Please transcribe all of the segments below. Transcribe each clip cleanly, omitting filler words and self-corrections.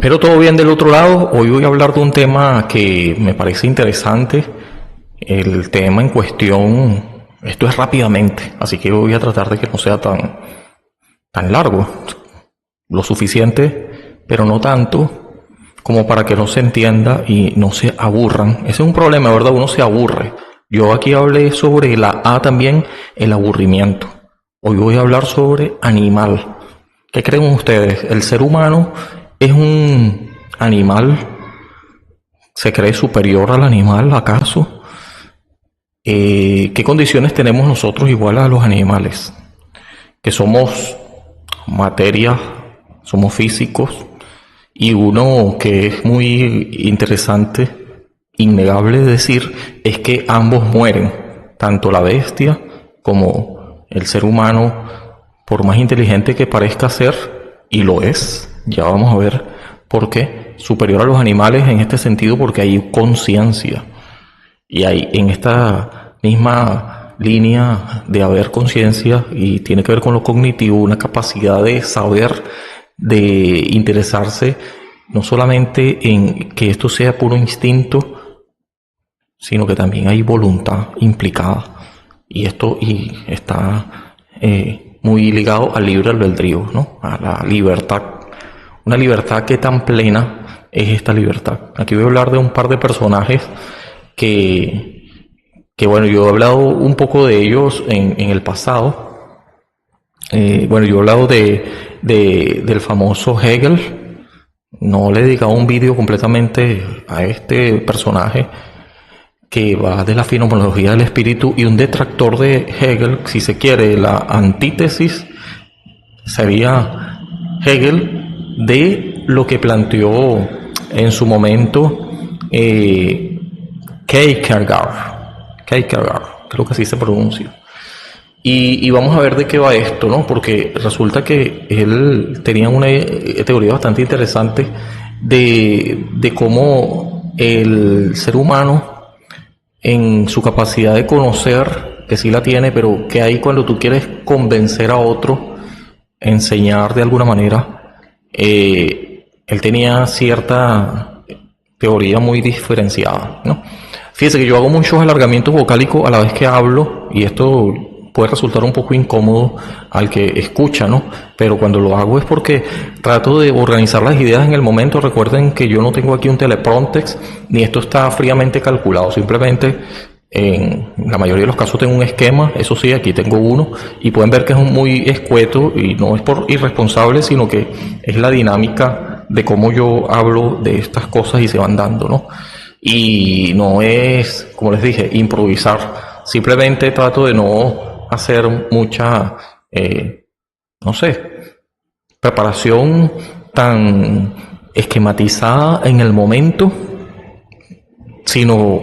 Espero todo bien del otro lado. Hoy voy a hablar de un tema que me parece interesante. El tema en cuestión, esto es rápidamente, así que voy a tratar de que no sea tan largo, lo suficiente, pero no tanto como para que no se entienda y no se aburran. Ese es un problema, ¿verdad? Uno se aburre. Yo aquí hablé sobre la A también, el aburrimiento. Hoy voy a hablar sobre animal. ¿Qué creen ustedes? ¿El ser humano es un animal? ¿Se cree superior al animal, acaso? ¿Qué condiciones tenemos nosotros igual a los animales? Que somos materia, somos físicos, y uno que es muy interesante, innegable de decir, es que ambos mueren, tanto la bestia como el ser humano, por más inteligente que parezca ser, y lo es, ya vamos a ver por qué, superior a los animales en este sentido, porque hay conciencia. Y hay en esta misma línea de haber conciencia, y tiene que ver con lo cognitivo, una capacidad de saber, de interesarse, no solamente en que esto sea puro instinto, sino que también hay voluntad implicada. Y esto está muy ligado al libre albedrío, ¿no? A la libertad. Una libertad que tan plena es esta libertad. Aquí voy a hablar de un par de personajes que bueno, yo he hablado un poco de ellos en el pasado. Bueno, yo he hablado del famoso Hegel. No le he dedicado un vídeo completamente a este personaje que va de la fenomenología del espíritu, y un detractor de Hegel, si se quiere, la antítesis sería Hegel de lo que planteó en su momento Kierkegaard, creo que así se pronuncia. Y vamos a ver de qué va esto, ¿no? Porque resulta que él tenía una teoría bastante interesante de cómo el ser humano, en su capacidad de conocer, que sí la tiene, pero que hay cuando tú quieres convencer a otro, enseñar de alguna manera, él tenía cierta teoría muy diferenciada, ¿no? Fíjese que yo hago muchos alargamientos vocálicos a la vez que hablo, y esto puede resultar un poco incómodo al que escucha, ¿no? Pero cuando lo hago es porque trato de organizar las ideas en el momento. Recuerden que yo no tengo aquí un teleprompter, ni esto está fríamente calculado. Simplemente, en la mayoría de los casos tengo un esquema. Eso sí, aquí tengo uno, y pueden ver que es muy escueto, y no es por irresponsable, sino que es la dinámica de cómo yo hablo de estas cosas y se van dando, ¿no? Y no es, como les dije, improvisar. Simplemente trato de no hacer mucha, no sé, preparación tan esquematizada en el momento, sino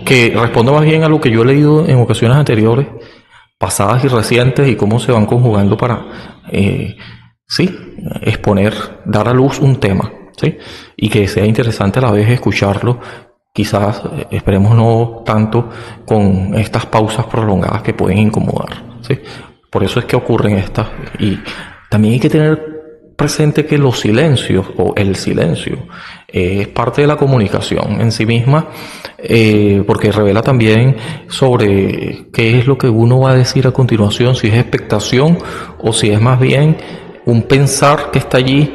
que respondo más bien a lo que yo he leído en ocasiones anteriores, pasadas y recientes, y cómo se van conjugando para, sí, exponer, dar a luz un tema, ¿sí? Y que sea interesante a la vez escucharlo. Quizás, esperemos no tanto con estas pausas prolongadas que pueden incomodar, ¿sí? Por eso es que ocurren estas. Y también hay que tener presente que los silencios, o el silencio, es parte de la comunicación en sí misma, porque revela también sobre qué es lo que uno va a decir a continuación, si es expectación o si es más bien un pensar que está allí,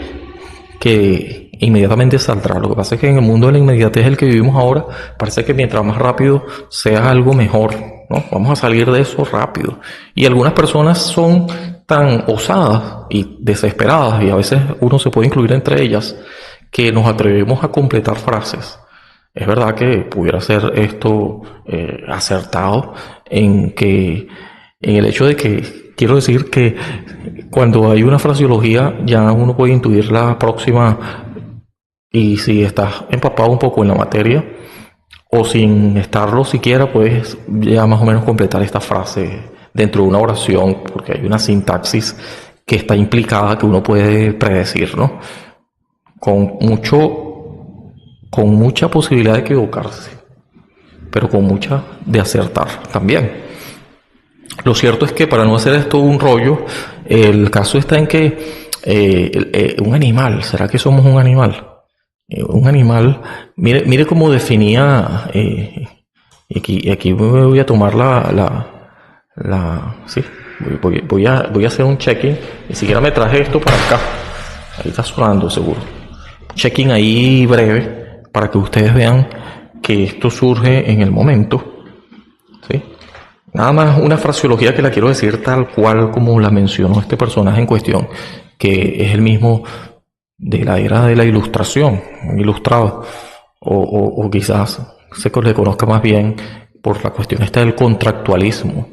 que inmediatamente saldrá. Lo que pasa es que en el mundo de la inmediatez el que vivimos ahora, parece que mientras más rápido sea algo mejor, ¿no? Vamos a salir de eso rápido. Y algunas personas son tan osadas y desesperadas, y a veces uno se puede incluir entre ellas, que nos atrevemos a completar frases. Es verdad que pudiera ser esto acertado en el hecho de que, quiero decir que cuando hay una fraseología ya uno puede intuir la próxima. Y si estás empapado un poco en la materia, o sin estarlo siquiera, puedes ya más o menos completar esta frase dentro de una oración, porque hay una sintaxis que está implicada, que uno puede predecir, ¿no? Con mucha posibilidad de equivocarse, pero con mucha de acertar también. Lo cierto es que, para no hacer esto un rollo, el caso está en que un animal. ¿Será que somos un animal? Un animal, mire cómo definía, aquí voy a tomar sí, voy a hacer un check-in. Ni siquiera me traje esto para acá. Ahí está sonando seguro. Check-in ahí breve para que ustedes vean que esto surge en el momento. ¿Sí? Nada más una fraseología que la quiero decir tal cual como la mencionó este personaje en cuestión, que es el mismo de la era de la ilustración, ilustrado, o quizás se le conozca más bien por la cuestión esta del contractualismo.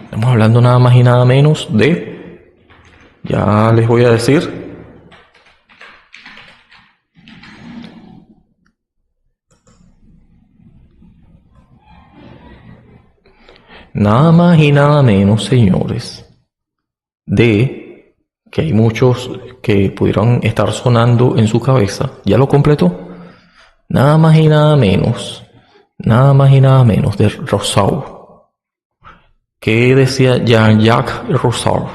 Estamos hablando nada más y nada menos de, ya les voy a decir, nada más y nada menos, señores, de que hay muchos que pudieron estar sonando en su cabeza. ¿Ya lo completó? Nada más y nada menos de Rousseau. ¿Qué decía Jean-Jacques Rousseau?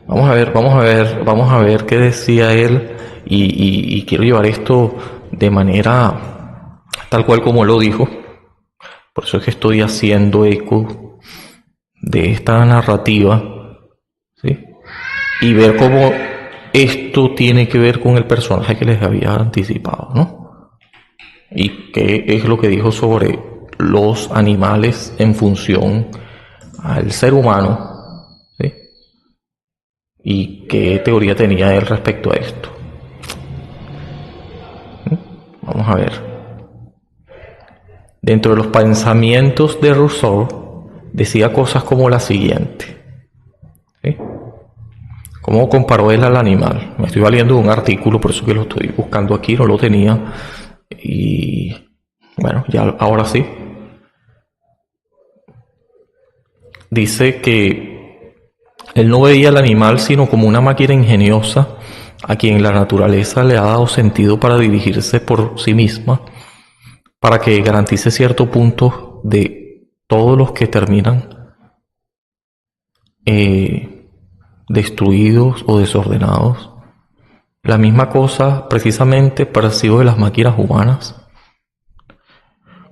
Vamos a ver qué decía él, y quiero llevar esto de manera tal cual como lo dijo. Por eso es que estoy haciendo eco de esta narrativa, ¿sí? Y ver cómo esto tiene que ver con el personaje que les había anticipado, ¿no? Y qué es lo que dijo sobre los animales en función al ser humano, ¿sí? Y qué teoría tenía él respecto a esto. Vamos a ver. Dentro de los pensamientos de Rousseau decía cosas como la siguiente, ¿sí? ¿Cómo comparó él al animal? Me estoy valiendo de un artículo, por eso que lo estoy buscando aquí, no lo tenía. Y bueno, ya ahora sí. Dice que él no veía al animal sino como una máquina ingeniosa a quien la naturaleza le ha dado sentido para dirigirse por sí misma, para que garantice cierto punto de todos los que terminan destruidos o desordenados. La misma cosa precisamente percibo de las máquinas humanas,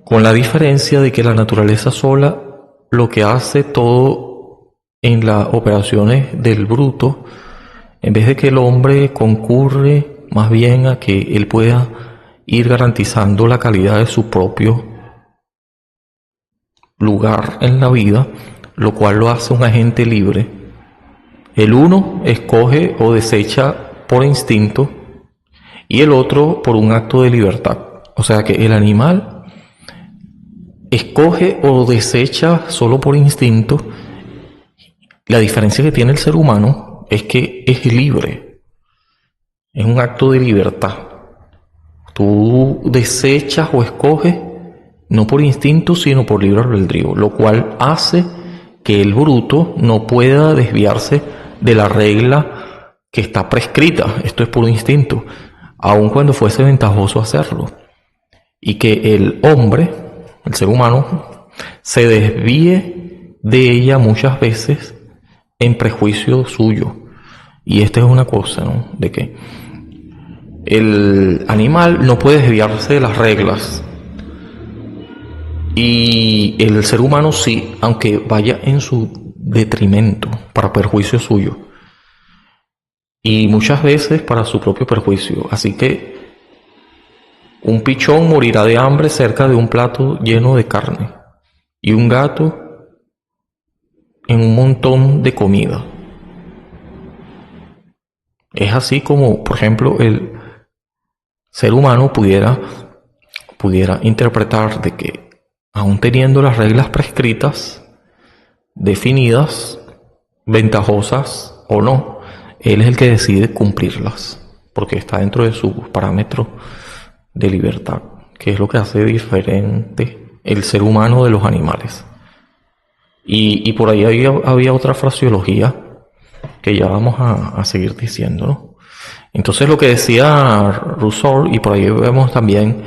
con la diferencia de que la naturaleza sola lo que hace todo en las operaciones del bruto, en vez de que el hombre concurre más bien a que él pueda ir garantizando la calidad de su propio lugar en la vida, lo cual lo hace un agente libre. El uno escoge o desecha por instinto y el otro por un acto de libertad. O sea que el animal escoge o desecha solo por instinto. La diferencia que tiene el ser humano es que es libre. Es un acto de libertad. Tú desechas o escoges no por instinto, sino por libre albedrío, lo cual hace que el bruto no pueda desviarse de la regla que está prescrita. Esto es por instinto, aun cuando fuese ventajoso hacerlo. Y que el hombre, el ser humano, se desvíe de ella muchas veces en prejuicio suyo. Y esta es una cosa, ¿no? De que el animal no puede desviarse de las reglas y el ser humano sí, aunque vaya en su detrimento, para perjuicio suyo y muchas veces para su propio perjuicio. Así que un pichón morirá de hambre cerca de un plato lleno de carne y un gato en un montón de comida. Es así como, por ejemplo, el ser humano pudiera interpretar de que, aun teniendo las reglas prescritas, definidas, ventajosas o no, él es el que decide cumplirlas, porque está dentro de sus parámetros de libertad, que es lo que hace diferente el ser humano de los animales. Y por ahí había otra fraseología que ya vamos a seguir diciendo, ¿no? Entonces lo que decía Rousseau, y por ahí vemos también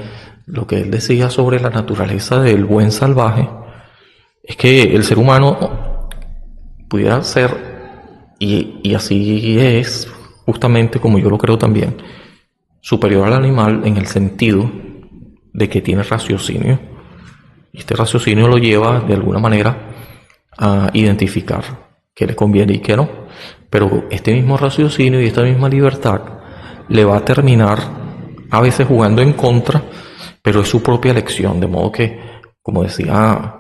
lo que él decía sobre la naturaleza del buen salvaje, es que el ser humano pudiera ser y así es, justamente como yo lo creo también, superior al animal en el sentido de que tiene raciocinio. Y este raciocinio lo lleva de alguna manera a identificar qué le conviene y qué no. Pero este mismo raciocinio y esta misma libertad le va a terminar a veces jugando en contra, pero es su propia elección. De modo que, como decía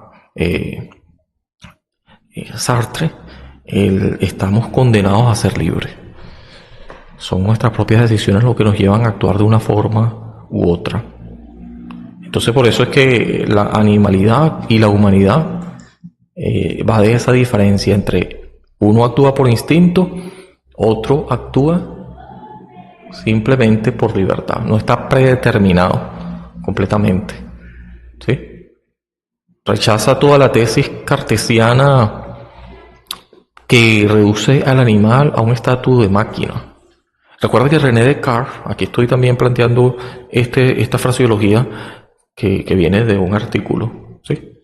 Sartre, estamos condenados a ser libres. Son nuestras propias decisiones lo que nos llevan a actuar de una forma u otra. Entonces por eso es que la animalidad y la humanidad va de esa diferencia entre uno actúa por instinto, otro actúa simplemente por libertad. No está predeterminado completamente. ¿Sí? Rechaza toda la tesis cartesiana que reduce al animal a un estatus de máquina. Recuerda que René Descartes, aquí estoy también planteando esta fraseología que viene de un artículo, ¿sí?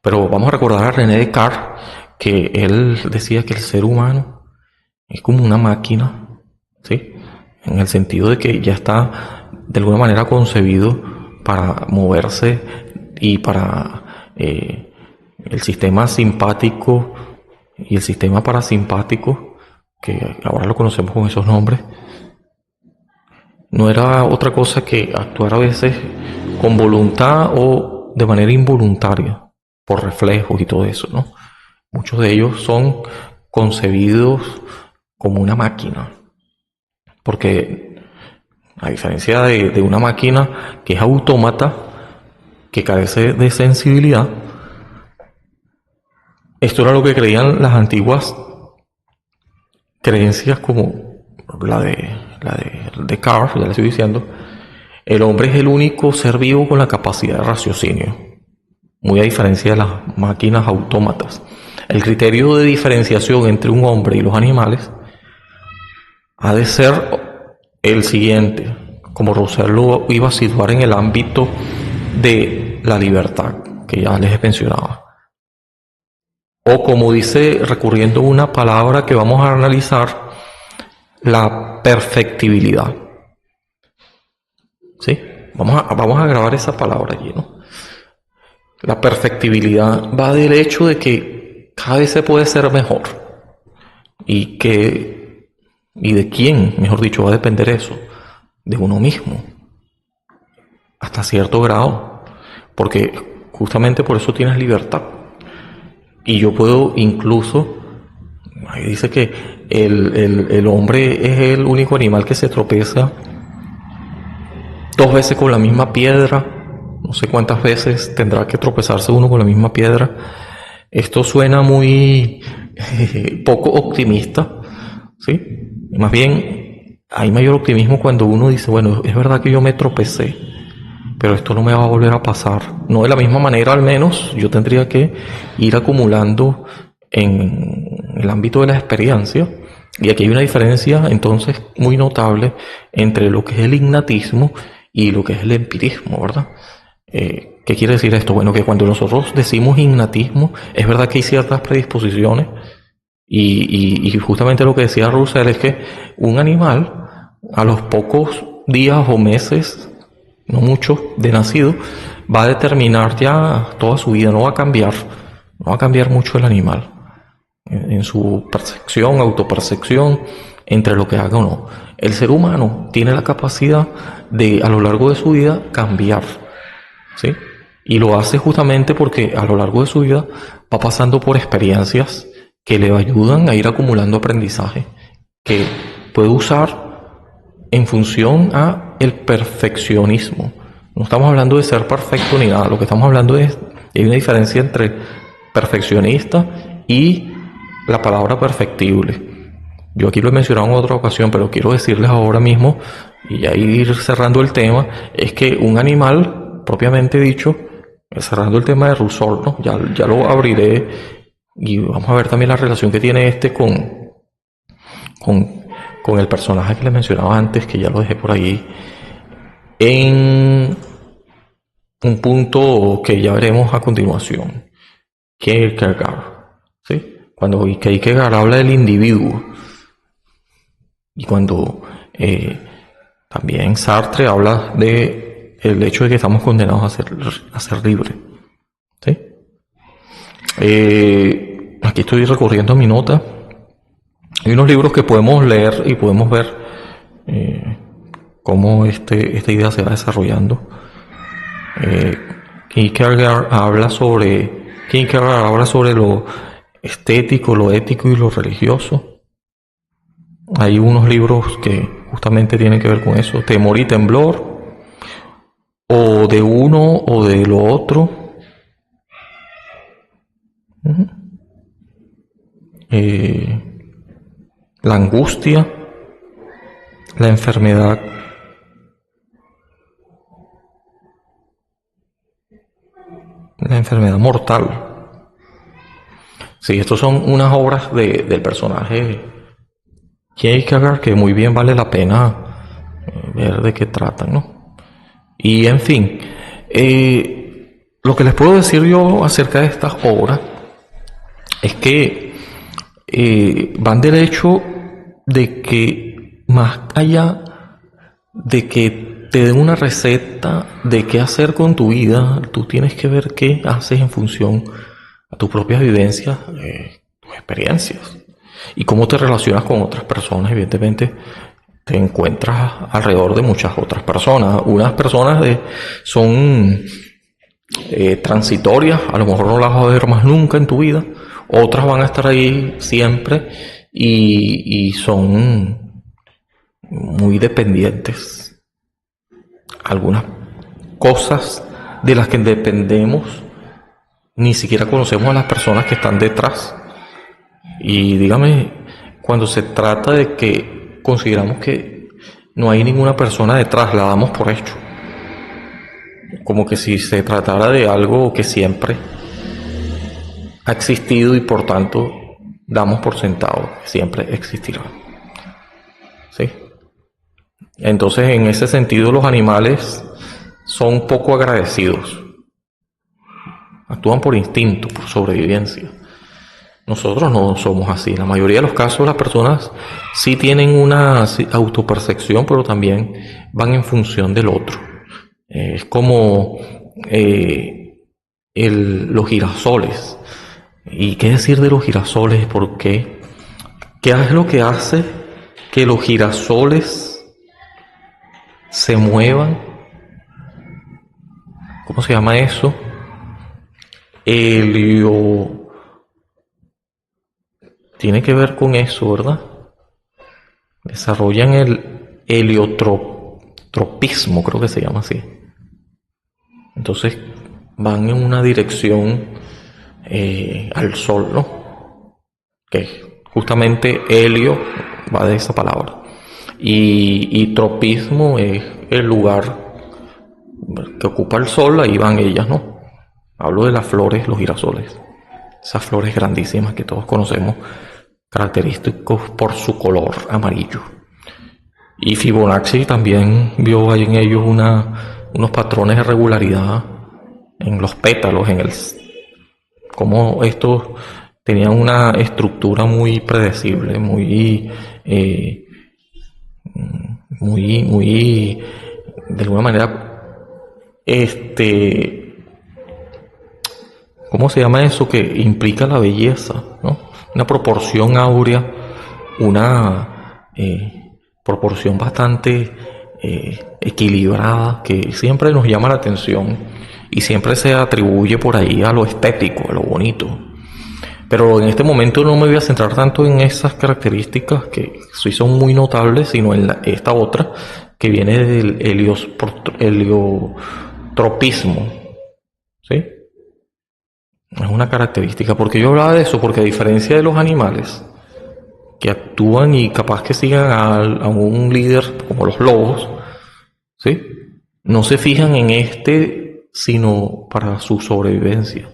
Pero vamos a recordar a René Descartes que él decía que el ser humano es como una máquina, ¿sí? En el sentido de que ya está de alguna manera concebido para moverse y para el sistema simpático y el sistema parasimpático, que ahora lo conocemos con esos nombres, no era otra cosa que actuar a veces con voluntad o de manera involuntaria, por reflejos y todo eso, ¿no? Muchos de ellos son concebidos como una máquina, porque a diferencia de una máquina que es autómata, que carece de sensibilidad, esto era lo que creían las antiguas creencias como la de Descartes, ya le estoy diciendo. El hombre es el único ser vivo con la capacidad de raciocinio, muy a diferencia de las máquinas autómatas. El criterio de diferenciación entre un hombre y los animales ha de ser el siguiente, como Rousseau lo iba a situar en el ámbito de la libertad, que ya les mencionaba. O como dice, recurriendo a una palabra que vamos a analizar, la perfectibilidad. ¿Sí? Vamos a grabar esa palabra allí, ¿no? La perfectibilidad va del hecho de que cada vez se puede ser mejor. Y de quién, mejor dicho, va a depender eso. De uno mismo. Hasta cierto grado. Porque justamente por eso tienes libertad. Y yo puedo incluso, ahí dice que el hombre es el único animal que se tropieza 2 veces con la misma piedra. No sé cuántas veces tendrá que tropezarse uno con la misma piedra. Esto suena muy poco optimista, ¿sí? Más bien, hay mayor optimismo cuando uno dice, bueno, es verdad que yo me tropecé, pero esto no me va a volver a pasar. No de la misma manera, al menos, yo tendría que ir acumulando en el ámbito de la experiencia. Y aquí hay una diferencia, entonces, muy notable entre lo que es el innatismo y lo que es el empirismo, ¿verdad? ¿Qué quiere decir esto? Bueno, que cuando nosotros decimos innatismo, es verdad que hay ciertas predisposiciones y justamente lo que decía Russell es que un animal a los pocos días o meses, no mucho, de nacido, va a determinar ya toda su vida, no va a cambiar mucho el animal en su percepción, autopercepción, entre lo que haga o no. El ser humano tiene la capacidad de, a lo largo de su vida, cambiar, ¿sí? Y lo hace justamente porque a lo largo de su vida va pasando por experiencias que le ayudan a ir acumulando aprendizaje, que puede usar en función a el perfeccionismo. No estamos hablando de ser perfecto ni nada, lo que estamos hablando es, hay una diferencia entre perfeccionista y la palabra perfectible. Yo aquí lo he mencionado en otra ocasión, pero quiero decirles ahora mismo, y ya ir cerrando el tema, es que un animal, propiamente dicho, cerrando el tema de Rousseau, ¿no? Ya lo abriré y vamos a ver también la relación que tiene con el personaje que les mencionaba antes, que ya lo dejé por ahí, en un punto que ya veremos a continuación. Kierkegaard, ¿sí? Cuando Kierkegaard habla del individuo, Y cuando también Sartre habla de el hecho de que estamos condenados a ser libres. ¿Sí? Aquí estoy recorriendo mi nota. Hay unos libros que podemos leer y podemos ver cómo esta idea se va desarrollando. Kierkegaard habla sobre lo estético, lo ético y lo religioso. Hay unos libros que justamente tienen que ver con eso. Temor y temblor, o de uno o de lo otro. La angustia, la enfermedad, mortal. Sí, estos son unas obras del personaje Kierkegaard que muy bien vale la pena ver de qué tratan, ¿no? Y en fin, lo que les puedo decir yo acerca de estas obras es que van del hecho de que más allá de que te den una receta de qué hacer con tu vida, tú tienes que ver qué haces en función a tus propias vivencias, tus experiencias y cómo te relacionas con otras personas. Evidentemente te encuentras alrededor de muchas otras personas. Unas personas son transitorias, a lo mejor no las vas a ver más nunca en tu vida, otras van a estar ahí siempre y son muy dependientes. Algunas cosas de las que dependemos ni siquiera conocemos a las personas que están detrás. Y dígame, cuando se trata de que consideramos que no hay ninguna persona detrás, la damos por hecho. Como que si se tratara de algo que siempre ha existido y por tanto damos por sentado que siempre existirá. ¿Sí? Entonces, en ese sentido, los animales son poco agradecidos. Actúan por instinto, por sobrevivencia. Nosotros no somos así. En la mayoría de los casos las personas sí tienen una autopercepción, pero también van en función del otro. Es como los girasoles. ¿Y qué decir de los girasoles? ¿Por qué? ¿Qué es lo que hace que los girasoles se muevan? ¿Cómo se llama eso? Tiene que ver con eso, ¿verdad? Desarrollan el heliotropismo, creo que se llama así. Entonces van en una dirección al sol, ¿no? Que justamente helio va de esa palabra. Y tropismo es el lugar que ocupa el sol, ahí van ellas, ¿no? Hablo de las flores, los girasoles. Esas flores grandísimas que todos conocemos, característicos por su color amarillo. Y Fibonacci también vio ahí en ellos unos patrones de regularidad en los pétalos, como estos tenían una estructura muy predecible, muy de alguna manera, ¿cómo se llama eso? Que implica la belleza, ¿no? Una proporción áurea, una proporción bastante equilibrada, que siempre nos llama la atención y siempre se atribuye por ahí a lo estético, a lo bonito. Pero en este momento no me voy a centrar tanto en esas características que sí son muy notables, sino en esta otra que viene del heliotropismo. ¿Sí? Es una característica. ¿Por qué yo hablaba de eso? Porque a diferencia de los animales que actúan y capaz que sigan a un líder como los lobos, ¿sí? No se fijan en sino para su sobrevivencia.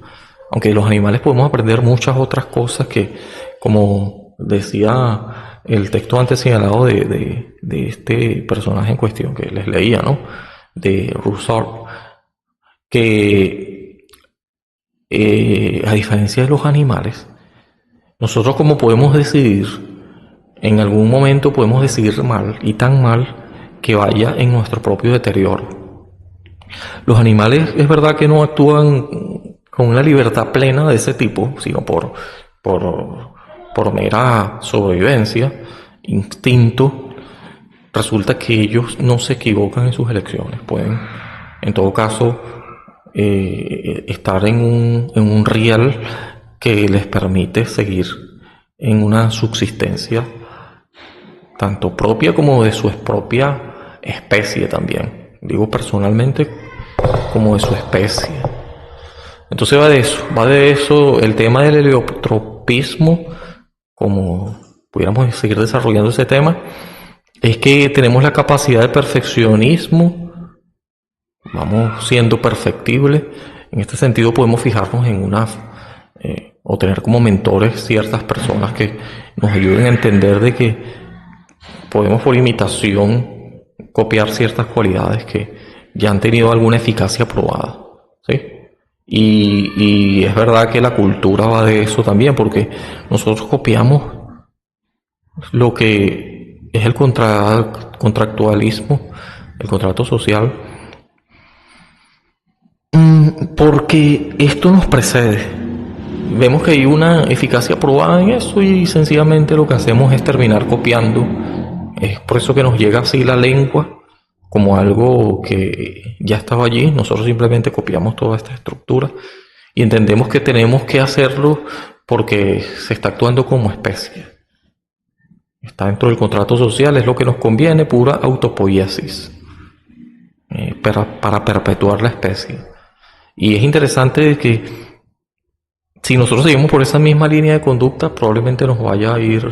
Aunque de los animales podemos aprender muchas otras cosas que, como decía el texto antes señalado de este personaje en cuestión que les leía, ¿no? De Rousseau, que a diferencia de los animales, nosotros como podemos decidir en algún momento podemos decidir mal, y tan mal que vaya en nuestro propio deterioro. Los animales es verdad que no actúan con una libertad plena de ese tipo, sino por mera sobrevivencia, instinto. Resulta que ellos no se equivocan en sus elecciones. Pueden, en todo caso, estar en un riel que les permite seguir en una subsistencia tanto propia como de su propia especie también. Digo personalmente, como de su especie. Entonces va de eso el tema del heliotropismo, como pudiéramos seguir desarrollando ese tema, es que tenemos la capacidad de perfeccionismo, vamos siendo perfectibles. En este sentido podemos fijarnos en o tener como mentores ciertas personas que nos ayuden a entender de que podemos por imitación copiar ciertas cualidades que ya han tenido alguna eficacia probada, ¿sí? Y es verdad que la cultura va de eso también, porque nosotros copiamos lo que es el contractualismo, el contrato social, porque esto nos precede. Vemos que hay una eficacia probada en eso y sencillamente lo que hacemos es terminar copiando. Es por eso que nos llega así la lengua como algo que ya estaba allí. Nosotros simplemente copiamos toda esta estructura y entendemos que tenemos que hacerlo porque se está actuando como especie. Está dentro del contrato social, es lo que nos conviene, pura autopoiesis, para perpetuar la especie. Y es interesante que si nosotros seguimos por esa misma línea de conducta, probablemente nos vaya a ir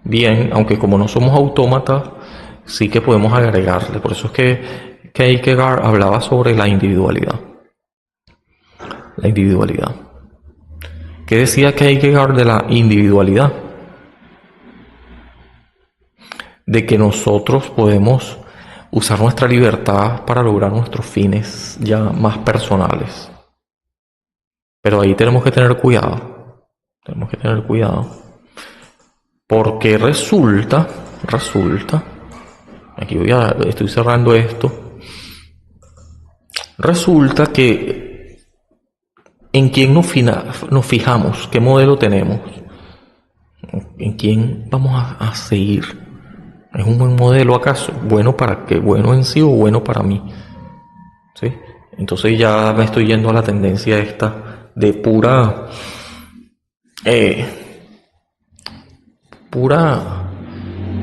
bien, aunque como no somos autómatas, sí que podemos agregarle. Por eso es que Kierkegaard hablaba sobre la individualidad. La individualidad. ¿Qué decía Kierkegaard de la individualidad? De que nosotros podemos usar nuestra libertad para lograr nuestros fines ya más personales. Pero ahí tenemos que tener cuidado. Tenemos que tener cuidado. Porque resulta, aquí estoy cerrando esto. Resulta que en quién nos fijamos, qué modelo tenemos, en quién vamos a seguir. ¿Es un buen modelo acaso? ¿Bueno para qué? ¿Bueno en sí o bueno para mí? ¿Sí? Entonces ya me estoy yendo a la tendencia esta de pura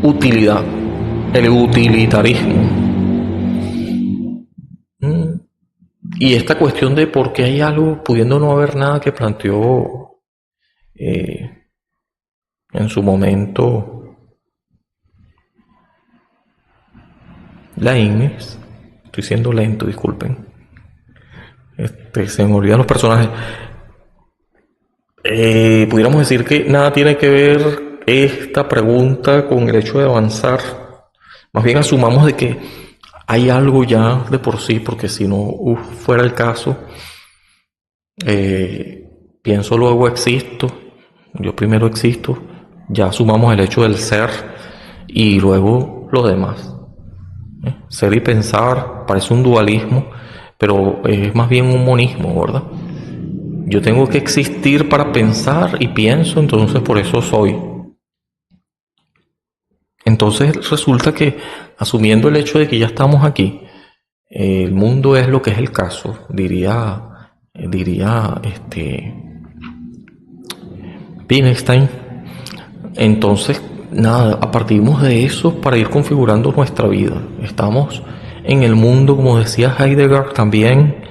utilidad, el utilitarismo. Y esta cuestión de por qué hay algo, pudiendo no haber nada, que planteó en su momento Leibniz. Estoy siendo lento, disculpen. Se me olvidan los personajes. Pudiéramos decir que nada tiene que ver esta pregunta con el hecho de avanzar. Más bien asumamos de que hay algo ya de por sí, porque si no fuera el caso, pienso luego existo, yo primero existo, ya asumamos el hecho del ser y luego lo demás. Ser y pensar parece un dualismo, pero es más bien un monismo, ¿verdad? Yo tengo que existir para pensar y pienso, entonces por eso soy. Entonces resulta que, asumiendo el hecho de que ya estamos aquí, el mundo es lo que es el caso, diría Wittgenstein. Entonces, nada, partimos de eso para ir configurando nuestra vida. Estamos en el mundo, como decía Heidegger también,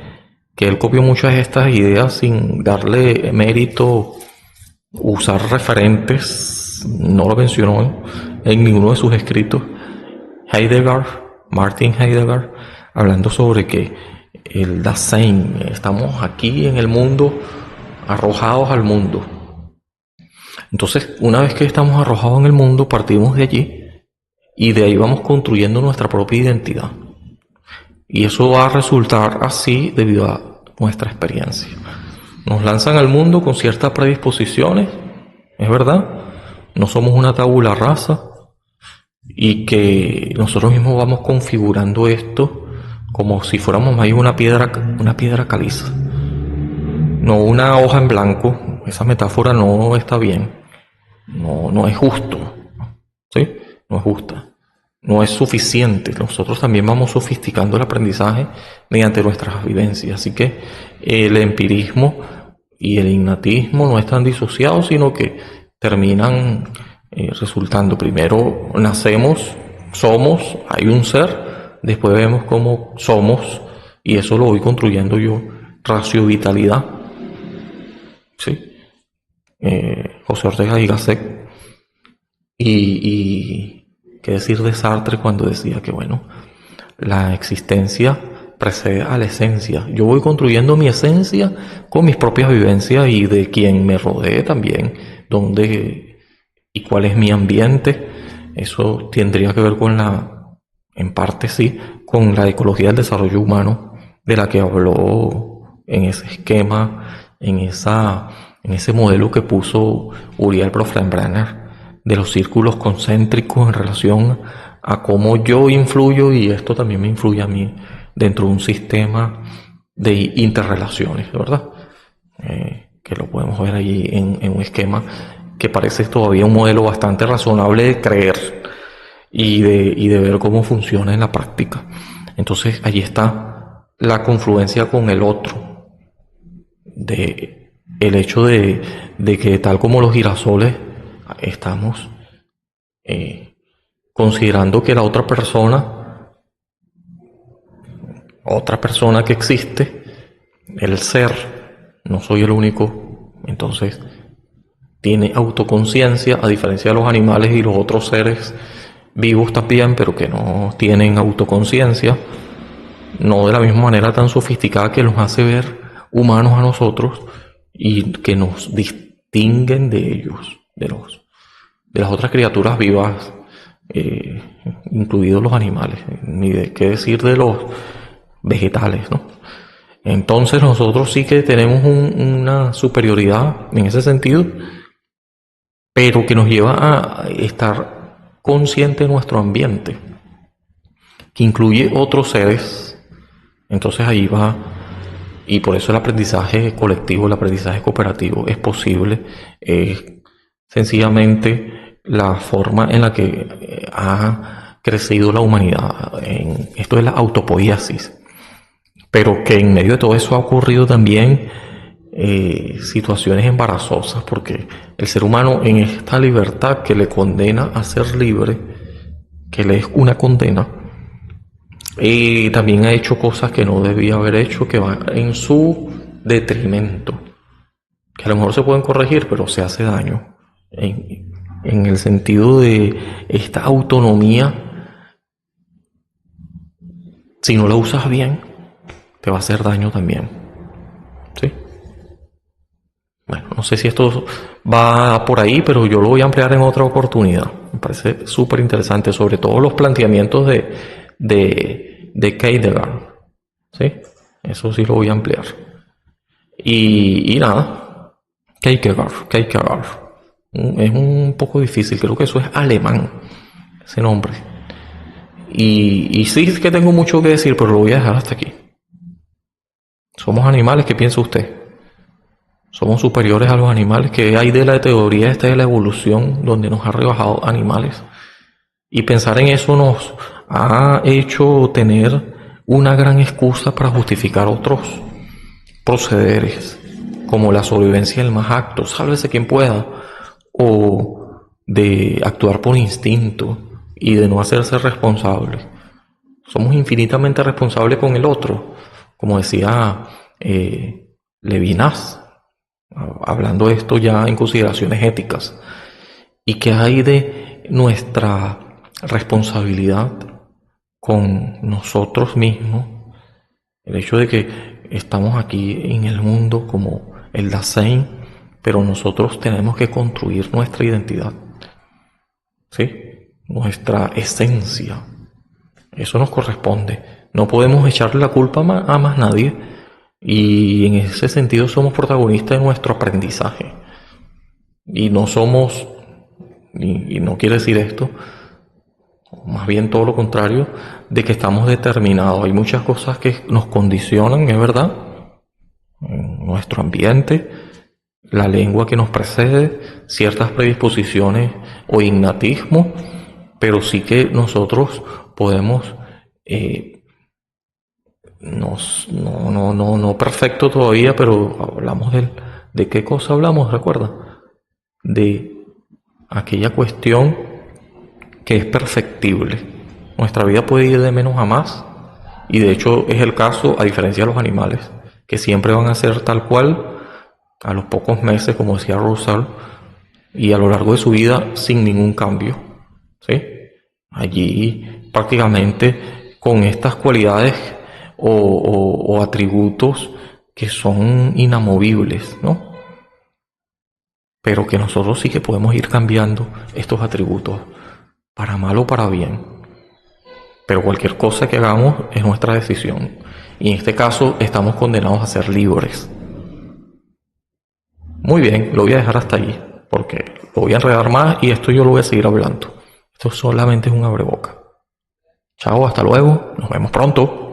que él copió muchas de estas ideas sin darle mérito, usar referentes, no lo mencionó en ninguno de sus escritos. Martin Heidegger, hablando sobre que el Dasein, estamos aquí en el mundo, arrojados al mundo. Entonces, una vez que estamos arrojados en el mundo, partimos de allí y de ahí vamos construyendo nuestra propia identidad. Y eso va a resultar así debido a nuestra experiencia. Nos lanzan al mundo con ciertas predisposiciones, es verdad. no somos una tabula rasa y que nosotros mismos vamos configurando esto como si fuéramos ahí una piedra caliza, no una hoja en blanco. Esa metáfora no está bien, no es justo, ¿sí? No es justa, no es suficiente. Nosotros también vamos sofisticando el aprendizaje mediante nuestras vivencias, así que el empirismo y el innatismo no están disociados, sino que terminan resultando. Primero nacemos, somos, hay un ser, después vemos cómo somos, y eso lo voy construyendo yo, raciovitalidad, ¿sí? José Ortega y Gasset. Y qué decir de Sartre cuando decía que, bueno, la existencia precede a la esencia. Yo voy construyendo mi esencia con mis propias vivencias y de quien me rodee también, dónde y cuál es mi ambiente. Eso tendría que ver con en parte sí, con la ecología del desarrollo humano, de la que habló en ese esquema, en ese modelo que puso Uriel Bronfenbrenner, de los círculos concéntricos en relación a cómo yo influyo y esto también me influye a mí dentro de un sistema de interrelaciones, ¿verdad? Que lo podemos ver allí en un esquema que parece todavía un modelo bastante razonable de creer y de ver cómo funciona en la práctica. Entonces allí está la confluencia con el otro, el hecho de que tal como los girasoles estamos considerando que la otra persona que existe, el ser, no soy el único, entonces tiene autoconciencia, a diferencia de los animales y los otros seres vivos también, pero que no tienen autoconciencia, no de la misma manera tan sofisticada que nos hace ver humanos a nosotros y que nos distinguen de ellos, de las otras criaturas vivas, incluidos los animales, ni de qué decir de los vegetales, ¿no? Entonces nosotros sí que tenemos una superioridad en ese sentido, pero que nos lleva a estar consciente de nuestro ambiente, que incluye otros seres. Entonces ahí va, y por eso el aprendizaje colectivo, el aprendizaje cooperativo es posible, sencillamente la forma en la que ha crecido la humanidad. Esto es la autopoiesis, pero que en medio de todo eso ha ocurrido también situaciones embarazosas, porque el ser humano en esta libertad que le condena a ser libre, que le es una condena, también ha hecho cosas que no debía haber hecho, que van en su detrimento, que a lo mejor se pueden corregir, pero se hace daño en el sentido de esta autonomía. Si no la usas bien, te va a hacer daño también, ¿sí? Bueno, no sé si esto va por ahí, pero yo lo voy a ampliar en otra oportunidad. Me parece súper interesante, sobre todo los planteamientos de Kierkegaard, ¿sí? Eso sí lo voy a ampliar. Y nada, Kierkegaard. Es un poco difícil, creo que eso es alemán, ese nombre. Y sí es que tengo mucho que decir, pero lo voy a dejar hasta aquí. Somos animales, ¿qué piensa usted? Somos superiores a los animales. ¿Qué hay de la teoría esta de la evolución, donde nos ha rebajado animales? Y pensar en eso nos ha hecho tener una gran excusa para justificar otros procederes, como la sobrevivencia del más apto, sálvese quien pueda, o de actuar por instinto y de no hacerse responsable. Somos infinitamente responsables con el otro, como decía Levinas, hablando de esto ya en consideraciones éticas. ¿Y qué hay de nuestra responsabilidad con nosotros mismos? El hecho de que estamos aquí en el mundo como el Dasein, pero nosotros tenemos que construir nuestra identidad, ¿sí? Nuestra esencia. Eso nos corresponde. No podemos echarle la culpa a más nadie, y en ese sentido somos protagonistas de nuestro aprendizaje y no somos y no quiere decir esto, más bien todo lo contrario, de que estamos determinados. Hay muchas cosas que nos condicionan, es verdad, en nuestro ambiente, la lengua que nos precede, ciertas predisposiciones o innatismo, pero sí que nosotros podemos, no perfecto todavía, pero hablamos de qué cosa hablamos, ¿recuerda? De aquella cuestión que es perfectible. Nuestra vida puede ir de menos a más, y de hecho es el caso, a diferencia de los animales, que siempre van a ser tal cual a los pocos meses, como decía Russell, y a lo largo de su vida sin ningún cambio, ¿sí? Allí prácticamente con estas cualidades o atributos que son inamovibles, ¿no? Pero que nosotros sí que podemos ir cambiando estos atributos, para mal o para bien. Pero cualquier cosa que hagamos es nuestra decisión. Y en este caso estamos condenados a ser libres. Muy bien, lo voy a dejar hasta allí, porque lo voy a enredar más y esto yo lo voy a seguir hablando. Esto solamente es un abreboca. Chao, hasta luego, nos vemos pronto.